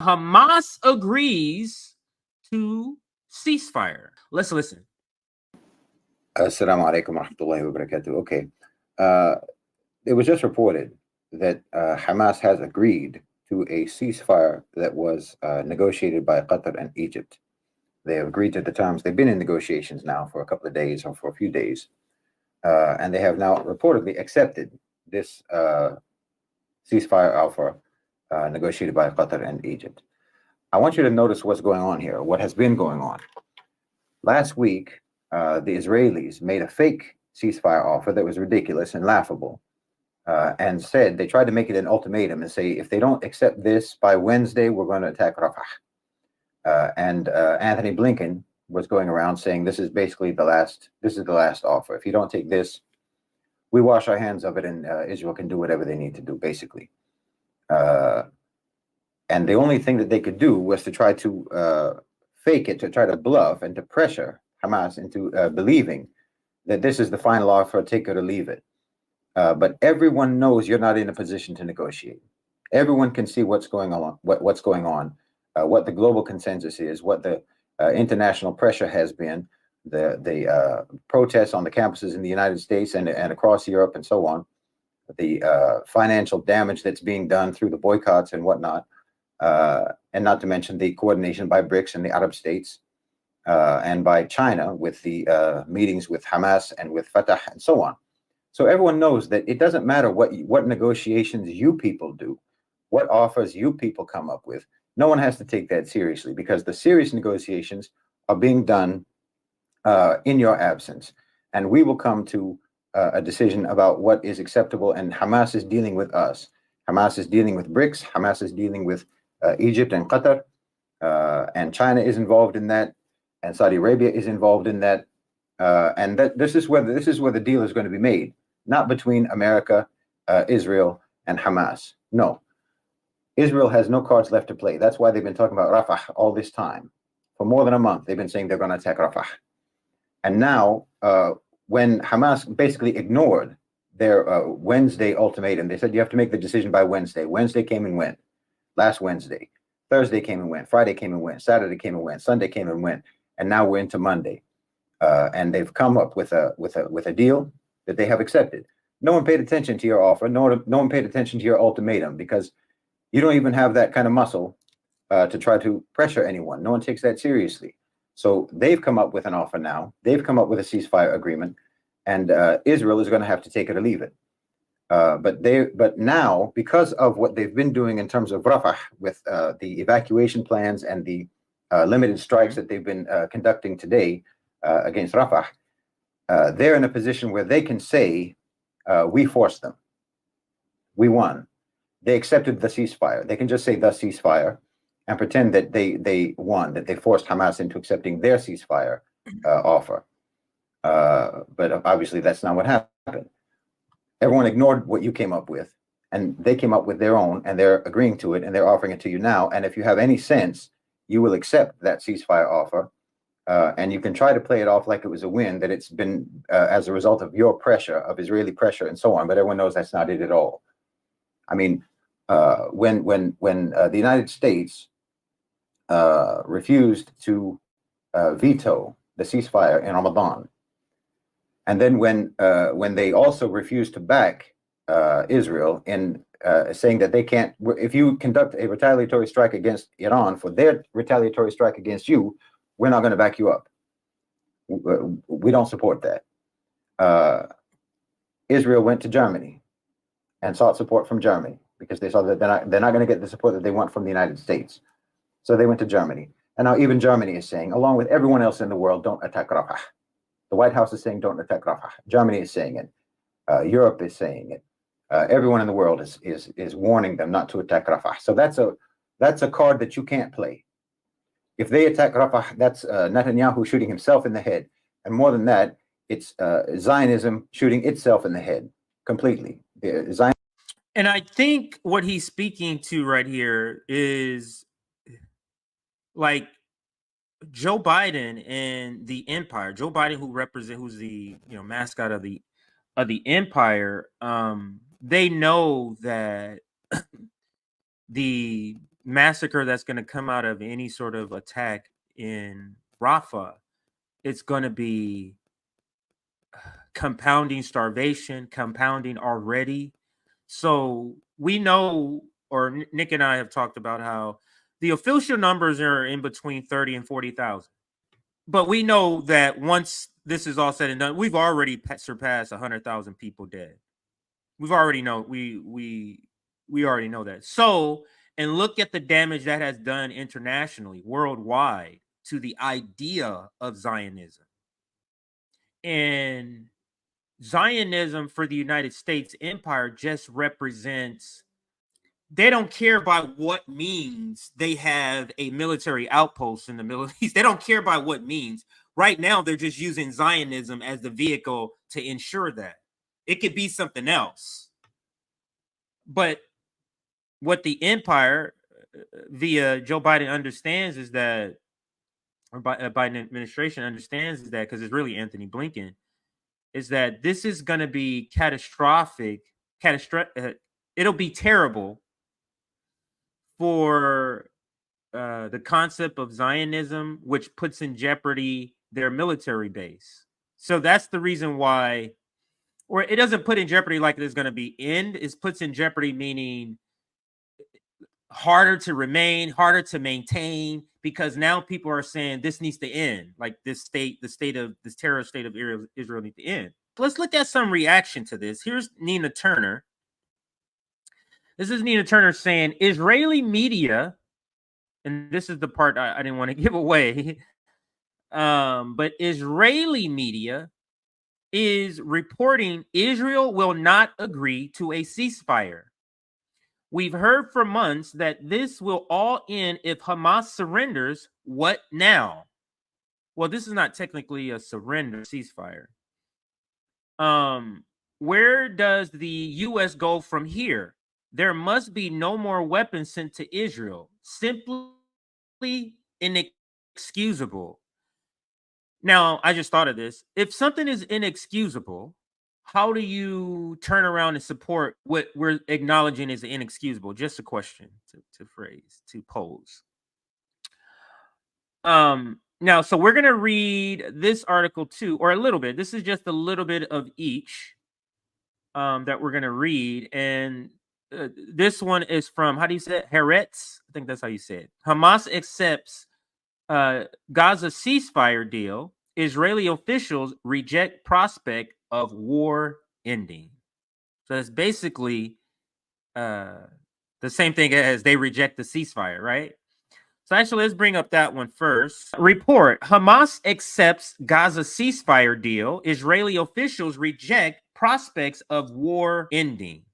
Hamas agrees to ceasefire. Let's listen. Assalamu alaikum wa rahmatullahi wa barakatuh. Okay. It was just reported that Hamas has agreed to a ceasefire that was negotiated by Qatar and Egypt. They have agreed to the terms. They've been in negotiations now for a couple of days or for a few days. And they have now reportedly accepted this ceasefire offer negotiated by Qatar and Egypt. I want you to notice what's going on here, what has been going on. Last week, the Israelis made a fake ceasefire offer that was ridiculous and laughable, and said they tried to make it an ultimatum and say, if they don't accept this by Wednesday, we're going to attack Rafah. And Anthony Blinken was going around saying, this is basically the last offer. If you don't take this, we wash our hands of it, and Israel can do whatever they need to do, basically. And the only thing that they could do was to try to fake it, to try to bluff and to pressure Hamas into believing that this is the final offer, take it or leave it. But everyone knows you're not in a position to negotiate. Everyone can see what's going on, what the global consensus is, what the international pressure has been, the protests on the campuses in the United States and across Europe and so on, the financial damage that's being done through the boycotts and whatnot, and not to mention the coordination by BRICS and the Arab states, and by China with the meetings with Hamas and with Fatah and so on. So everyone knows that it doesn't matter what negotiations you people do, what offers you people come up with. No one has to take that seriously, because the serious negotiations are being done in your absence. And we will come to a decision about what is acceptable. And Hamas is dealing with us. Hamas is dealing with BRICS. Hamas is dealing with Egypt and Qatar. And China is involved in that. And Saudi Arabia is involved in that. And this is where the deal is going to be made, not between America, Israel, and Hamas. No, Israel has no cards left to play. That's why they've been talking about Rafah all this time. For more than a month, they've been saying they're going to attack Rafah. And now, when Hamas basically ignored their Wednesday ultimatum, they said you have to make the decision by Wednesday. Wednesday came and went. Last Wednesday, Thursday came and went. Friday came and went. Saturday came and went. Sunday came and went. And now we're into Monday. And they've come up with a deal that they have accepted. No one paid attention to your offer. No one paid attention to your ultimatum, because you don't even have that kind of muscle to try to pressure anyone. No one takes that seriously. So they've come up with an offer now. They've come up with a ceasefire agreement, and Israel is going to have to take it or leave it. But now, because of what they've been doing in terms of Rafah, with the evacuation plans and the limited strikes that they've been conducting today against Rafah, they're in a position where they can say, we forced them. We won. They accepted the ceasefire. They can just say the ceasefire and pretend that they won, that they forced Hamas into accepting their ceasefire offer. But obviously that's not what happened. Everyone ignored what you came up with, and they came up with their own, and they're agreeing to it, and they're offering it to you now. And if you have any sense, you will accept that ceasefire offer, and you can try to play it off like it was a win, that it's been as a result of your pressure, of Israeli pressure and so on. But everyone knows that's not it at all. I mean, when the United States refused to veto the ceasefire in Ramadan, and then when they also refused to back Israel in saying that they can't, if you conduct a retaliatory strike against Iran for their retaliatory strike against you, we're not going to back you up. We don't support that. Israel went to Germany and sought support from Germany, because they saw that they're not going to get the support that they want from the United States. So they went to Germany. And now even Germany is saying, along with everyone else in the world, don't attack Rafah. The White House is saying, don't attack Rafah. Germany is saying it. Europe is saying it. Everyone in the world is warning them not to attack Rafah. So that's a card that you can't play. If they attack Rafah, that's Netanyahu shooting himself in the head. And more than that, it's Zionism shooting itself in the head completely. And I think what he's speaking to right here is like Joe Biden and the empire. Joe Biden, who's the mascot of the empire. They know that the massacre that's going to come out of any sort of attack in Rafah, it's going to be compounding starvation, compounding already. So we know, or Nick and I have talked about how the official numbers are in between 30 and 40,000. But we know that once this is all said and done, we've already surpassed 100,000 people dead. We've already know we already know that. So, and look at the damage that has done internationally, worldwide, to the idea of Zionism. And Zionism for the United States empire just represents, they don't care by what means they have a military outpost in the Middle East. They don't care by what means. Right now, they're just using Zionism as the vehicle to ensure that. It could be something else. But what the empire via Joe Biden understands is that, or Biden administration understands is that, because it's really Anthony Blinken, is that this is going to be catastrophic. It'll be terrible for the concept of Zionism, which puts in jeopardy their military base. So that's the reason why, or it doesn't put in jeopardy like it's going to be end. It puts in jeopardy meaning harder to remain, harder to maintain, because now people are saying this needs to end. Like this terror state of Israel needs to end. Let's look at some reaction to this. Here's Nina Turner. This is Nina Turner saying Israeli media, and this is the part I didn't want to give away, but Israeli media is reporting Israel will not agree to a ceasefire. We've heard for months that this will all end if Hamas surrenders. What now? Well, this is not technically a surrender ceasefire. Where does the U.S. go from here? There must be no more weapons sent to Israel. Simply inexcusable. Now, I just thought of this. If something is inexcusable, how do you turn around and support what we're acknowledging is inexcusable? Just a question to pose. Now, so we're going to read this article too, or a little bit. This is just a little bit of each that we're going to read. And this one is from, how do you say it? Haaretz? I think that's how you say it. Hamas accepts Gaza ceasefire deal. Israeli officials reject prospect of war ending. So it's basically the same thing as they reject the ceasefire, right? So actually, let's bring up that one first. Report: Hamas accepts Gaza ceasefire deal. Israeli officials reject prospects of war ending.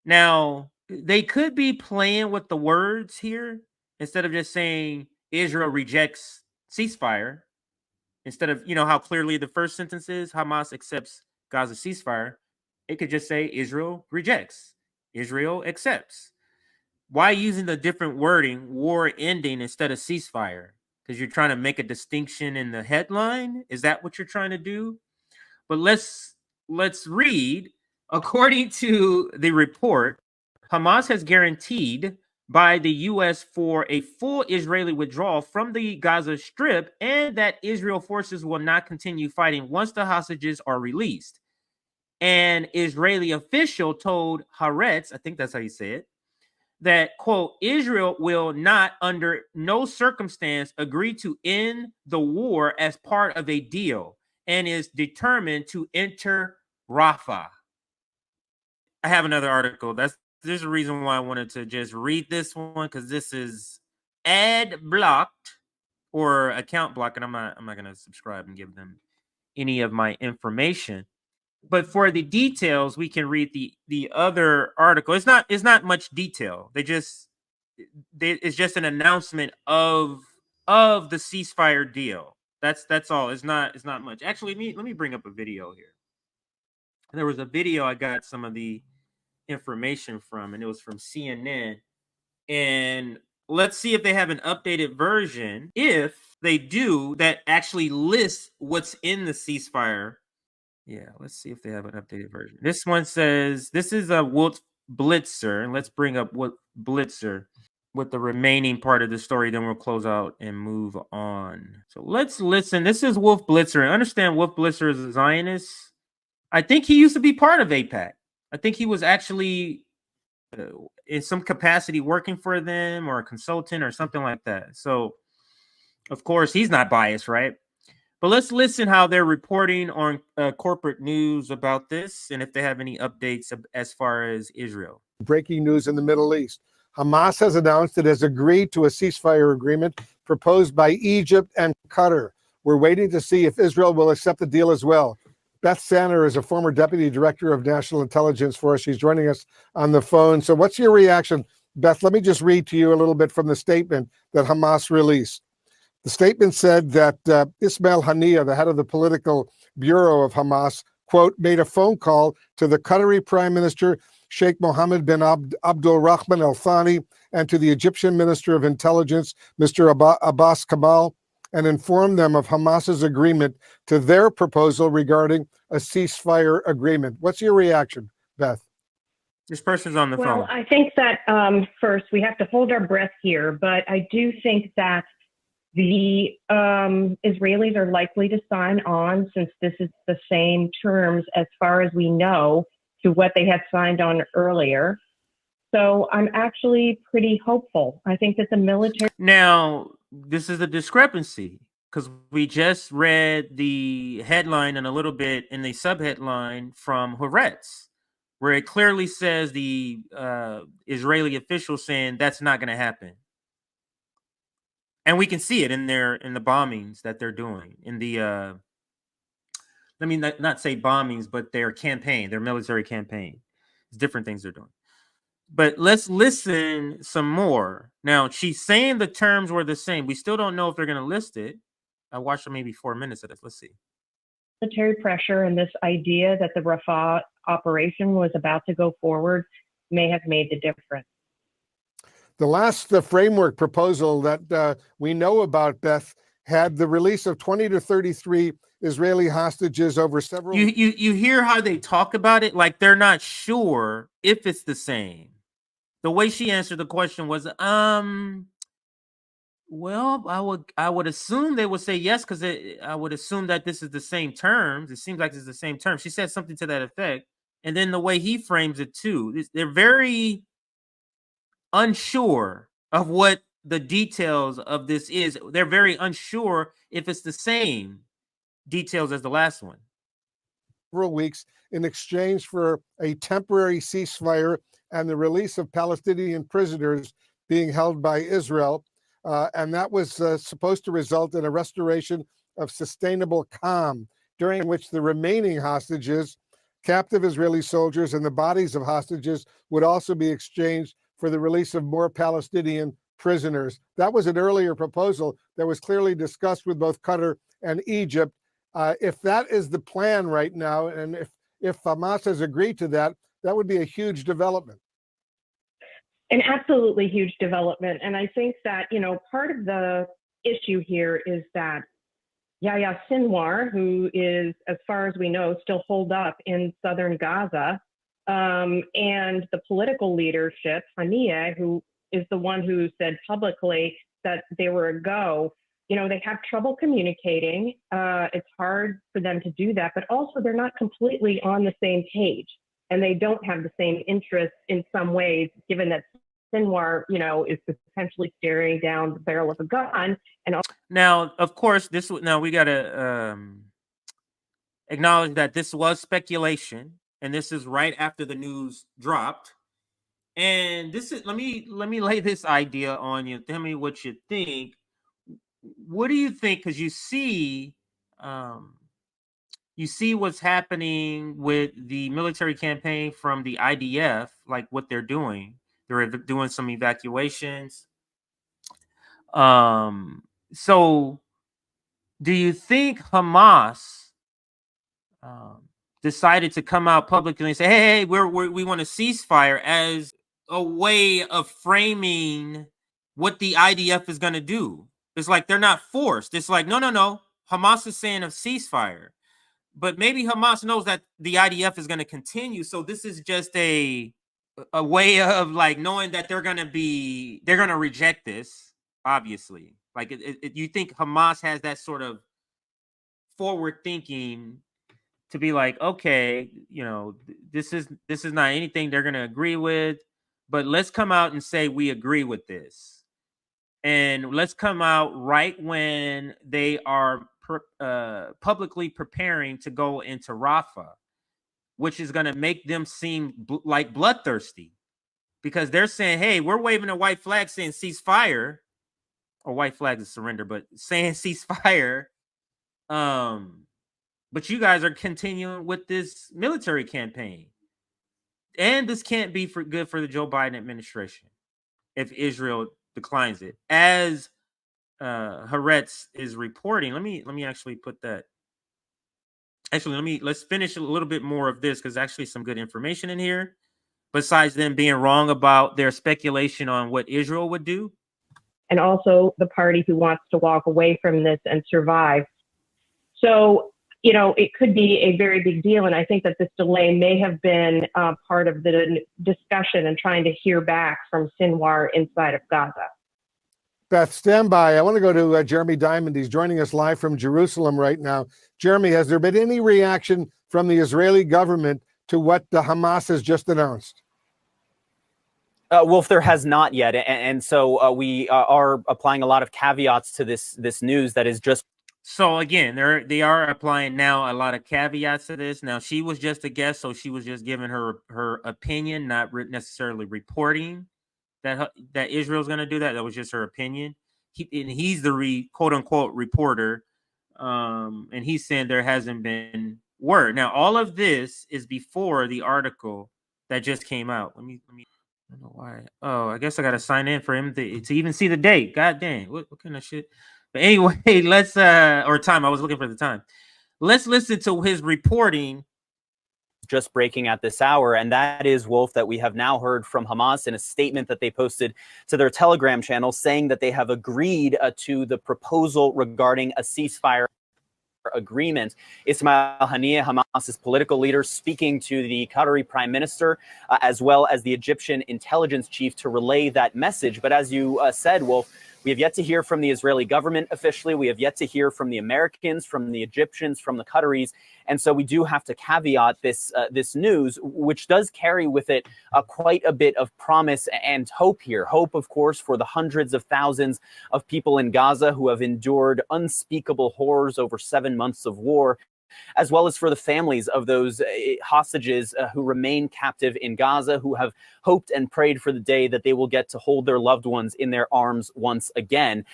Now, they could be playing with the words here instead of just saying Israel rejects ceasefire. Instead of, how clearly the first sentence is Hamas accepts Gaza ceasefire, it could just say Israel rejects, Israel accepts. Why using the different wording, war ending, instead of ceasefire? Because you're trying to make a distinction in the headline? Is that what you're trying to do? But let's read. According to the report, Hamas has guaranteed by the U.S. for a full Israeli withdrawal from the Gaza Strip, and that Israel forces will not continue fighting once the hostages are released. An Israeli official told Haaretz, I think that's how you say it, that, quote, Israel will not under no circumstance agree to end the war as part of a deal and is determined to enter Rafah. I have another article. There's a reason why I wanted to just read this one, because this is ad blocked or account blocked, and I'm not gonna subscribe and give them any of my information. But for the details, we can read the other article. It's not much detail. It's just an announcement of the ceasefire deal. That's all. It's not much. Actually, let me bring up a video here. There was a video I got some of the information from, and it was from CNN. And let's see if they have an updated version. If they do, that actually lists what's in the ceasefire. Yeah, let's see if they have an updated version. This one says, this is a Blitzer, and let's bring up what Blitzer. with the remaining part of the story, then we'll close out and move on. So let's listen. This is Wolf Blitzer. And understand Wolf Blitzer is a Zionist. I think he used to be part of AIPAC. I think he was actually in some capacity working for them or a consultant or something like that. So, of course, he's not biased, right? But let's listen how they're reporting on corporate news about this and if they have any updates as far as Israel. Breaking news in the Middle East. Hamas has announced it has agreed to a ceasefire agreement proposed by Egypt and Qatar. We're waiting to see if Israel will accept the deal as well. Beth Sanner is a former deputy director of national intelligence for us. She's joining us on the phone. So what's your reaction? Beth, let me just read to you a little bit from the statement that Hamas released. The statement said that Ismail Haniyeh, the head of the political bureau of Hamas, quote, made a phone call to the Qatari Prime Minister, Sheikh Mohammed bin Abdul Rahman Al Thani, and to the Egyptian Minister of Intelligence, Mr. Abbas Kamal, and informed them of Hamas's agreement to their proposal regarding a ceasefire agreement. What's your reaction, Beth? This person's on the phone. Well, I think that first we have to hold our breath here, but I do think that the Israelis are likely to sign on, since this is the same terms as far as we know to what they had signed on earlier. So I'm actually pretty hopeful. I think that the military... Now, this is a discrepancy because we just read the headline and a little bit in the subheadline from Haaretz, where it clearly says the Israeli officials saying that's not going to happen. And we can see it in the bombings that they're doing in the let me not say bombings, but their campaign, their military campaign. It's different things they're doing. But let's listen some more. Now, she's saying the terms were the same. We still don't know if they're going to list it. I watched maybe 4 minutes of this. Let's see. Military pressure and this idea that the Rafah operation was about to go forward may have made the difference. The framework proposal that we know about, Beth, had the release of 20 to 33 Israeli hostages over several... You hear how they talk about it? Like they're not sure if it's the same. The way she answered the question was, well, I would assume they would say yes, because I would assume that this is the same terms. It seems like it's the same terms. She said something to that effect. And then the way he frames it too, they're very unsure of what the details of this is. They're very unsure if it's the same details as the last one. Several weeks in exchange for a temporary ceasefire and the release of Palestinian prisoners being held by Israel. And that was supposed to result in a restoration of sustainable calm, during which the remaining hostages, captive Israeli soldiers, and the bodies of hostages would also be exchanged for the release of more Palestinian prisoners. That was an earlier proposal that was clearly discussed with both Qatar and Egypt. If that is the plan right now, and if Hamas has agreed to that, that would be a huge development. An absolutely huge development. And I think that, part of the issue here is that Yahya Sinwar, who is, as far as we know, still holed up in southern Gaza, and the political leadership, Haniyeh, who is the one who said publicly that they were a go, they have trouble communicating. It's hard for them to do that, but also they're not completely on the same page, and they don't have the same interests in some ways, given that Sinwar, is potentially staring down the barrel of a gun. And now, of course, we got to acknowledge that this was speculation, and this is right after the news dropped. And this is let me lay this idea on you. Tell me what you think. What do you think? Because you see what's happening with the military campaign from the IDF, like what they're doing. They're doing some evacuations. So do you think Hamas decided to come out publicly and say, hey, we want a ceasefire as a way of framing what the IDF is going to do? It's like they're not forced. It's like, no. Hamas is saying a ceasefire. But maybe Hamas knows that the IDF is going to continue. So this is just a a way of like knowing that they're gonna reject this, obviously. Like you think Hamas has that sort of forward thinking to be like, okay, this is not anything they're gonna agree with, but let's come out and say we agree with this, and let's come out right when they are publicly preparing to go into Rafah, which is gonna make them seem like bloodthirsty. Because they're saying, hey, we're waving a white flag saying ceasefire, or white flag is surrender, but saying ceasefire. But you guys are continuing with this military campaign. And this can't be good for the Joe Biden administration if Israel declines it. As Haaretz is reporting, let me actually put that. Actually, let's finish a little bit more of this because actually some good information in here. Besides them being wrong about their speculation on what Israel would do. And also the party who wants to walk away from this and survive. So, it could be a very big deal. And I think that this delay may have been part of the discussion and trying to hear back from Sinwar inside of Gaza. Beth, stand by. I want to go to Jeremy Diamond. He's joining us live from Jerusalem right now. Jeremy, has there been any reaction from the Israeli government to what the Hamas has just announced? Wolf, there has not yet, and so we are applying a lot of caveats to this news that is just. So again, they are applying now a lot of caveats to this. Now she was just a guest, so she was just giving her opinion, not necessarily reporting that Israel's going to do that. That was just her opinion. He's the quote unquote reporter, and he's saying there hasn't been word. Now all of this is before the article that just came out. Let me. I don't know why. Oh, I guess I gotta sign in for him to even see the date. God dang, what kind of shit? But anyway, let's or time. I was looking for the time. Let's listen to his reporting. Just breaking at this hour, and that is, Wolf, that we have now heard from Hamas in a statement that they posted to their Telegram channel saying that they have agreed to the proposal regarding a ceasefire agreement. Ismail Haniyeh, Hamas's political leader, speaking to the Qatari prime minister, as well as the Egyptian intelligence chief, to relay that message. But as you said, Wolf, we have yet to hear from the Israeli government officially. We have yet to hear from the Americans, from the Egyptians, from the Qataris. And so we do have to caveat this news, which does carry with it quite a bit of promise and hope here. Hope, of course, for the hundreds of thousands of people in Gaza who have endured unspeakable horrors over 7 months of war, as well as for the families of those hostages who remain captive in Gaza, who have hoped and prayed for the day that they will get to hold their loved ones in their arms once again.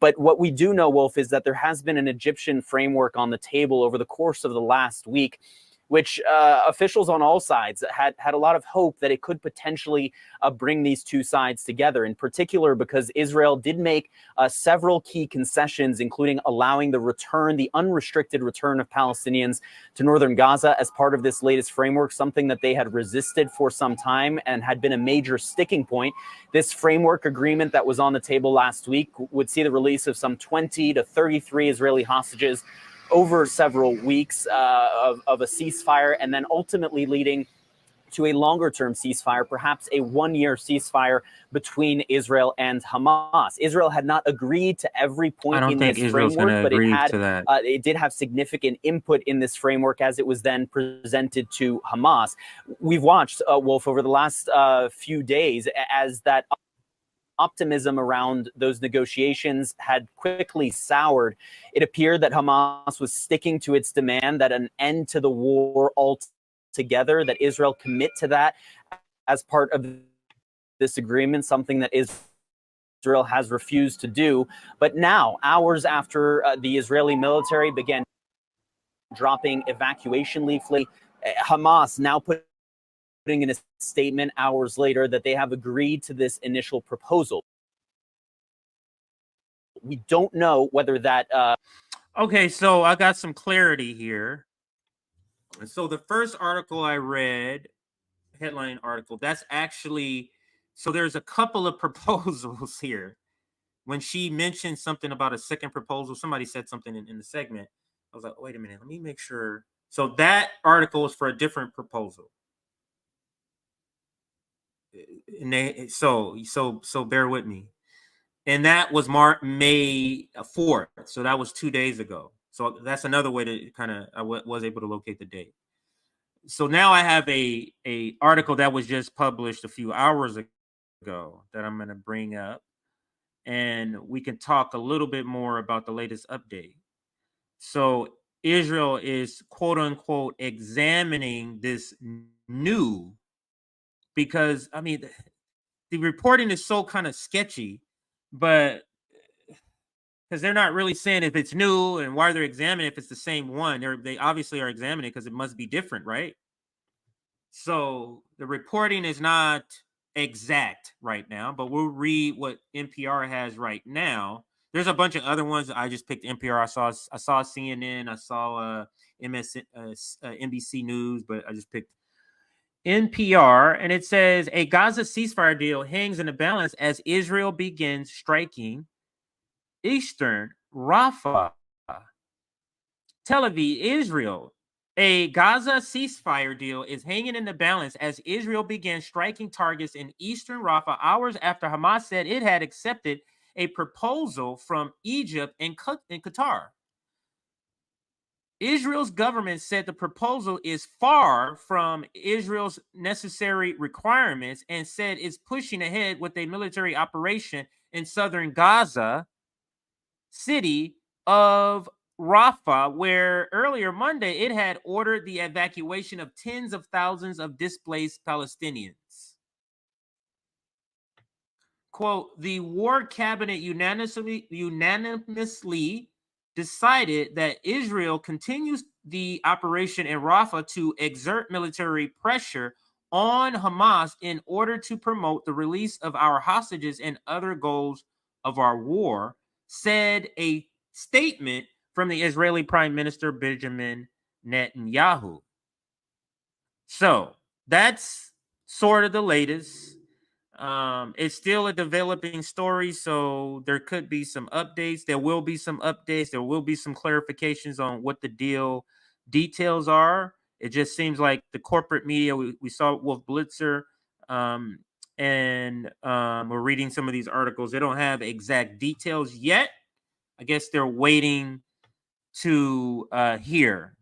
But what we do know, Wolf, is that there has been an Egyptian framework on the table over the course of the last week, which officials on all sides had a lot of hope that it could potentially bring these two sides together, in particular because Israel did make several key concessions, including allowing the unrestricted return of Palestinians to northern Gaza as part of this latest framework, something that they had resisted for some time and had been a major sticking point. This framework agreement that was on the table last week would see the release of some 20 to 33 Israeli hostages over several weeks of a ceasefire, and then ultimately leading to a longer-term ceasefire, perhaps a one-year ceasefire between Israel and Hamas. Israel had not agreed to every point in this framework, but it did have significant input in this framework as it was then presented to Hamas. We've watched, Wolf, over the last few days as that optimism around those negotiations had quickly soured. It appeared that Hamas was sticking to its demand that an end to the war altogether, that Israel commit to that as part of this agreement, something that Israel has refused to do. But now, hours after the Israeli military began dropping evacuation leaflets, Hamas now putting in a statement hours later that they have agreed to this initial proposal. We don't know whether that... Okay, so I got some clarity here. So the first article I read, headline article, that's actually... So there's a couple of proposals here. When she mentioned something about a second proposal, somebody said something in the segment. I was like, wait a minute, let me make sure. So that article is for a different proposal. so bear with me. And that was May 4th. So that was 2 days ago. So that's another way to kind of was able to locate the date. So now I have a article that was just published a few hours ago that I'm going to bring up, and we can talk a little bit more about the latest update. So Israel is quote unquote examining this new, because I mean the reporting is so kind of sketchy, but because they're not really saying if it's new and why they're examining if it's the same one. They obviously are examining because it must be different, right? So the reporting is not exact right now, but we'll read what NPR has right now. There's a bunch of other ones. I just picked NPR. I saw CNN. I saw NBC News, but I just picked NPR, and it says a Gaza ceasefire deal hangs in the balance as Israel begins striking Eastern Rafah. Tel Aviv, Israel. A Gaza ceasefire deal is hanging in the balance as Israel began striking targets in Eastern Rafah hours after Hamas said it had accepted a proposal from Egypt and Qatar. Israel's government said the proposal is far from Israel's necessary requirements and said it's pushing ahead with a military operation in southern Gaza city of Rafah, where earlier Monday it had ordered the evacuation of tens of thousands of displaced Palestinians. Quote, the war cabinet unanimously decided that Israel continues the operation in Rafah to exert military pressure on Hamas in order to promote the release of our hostages and other goals of our war, said a statement from the Israeli Prime Minister Benjamin Netanyahu. So that's sort of the latest. It's still a developing story, so there could be some updates. There will be some updates. There will be some clarifications on what the deal details are. It just seems like the corporate media, we saw it with Blitzer, and we're reading some of these articles. They don't have exact details yet. I guess they're waiting to hear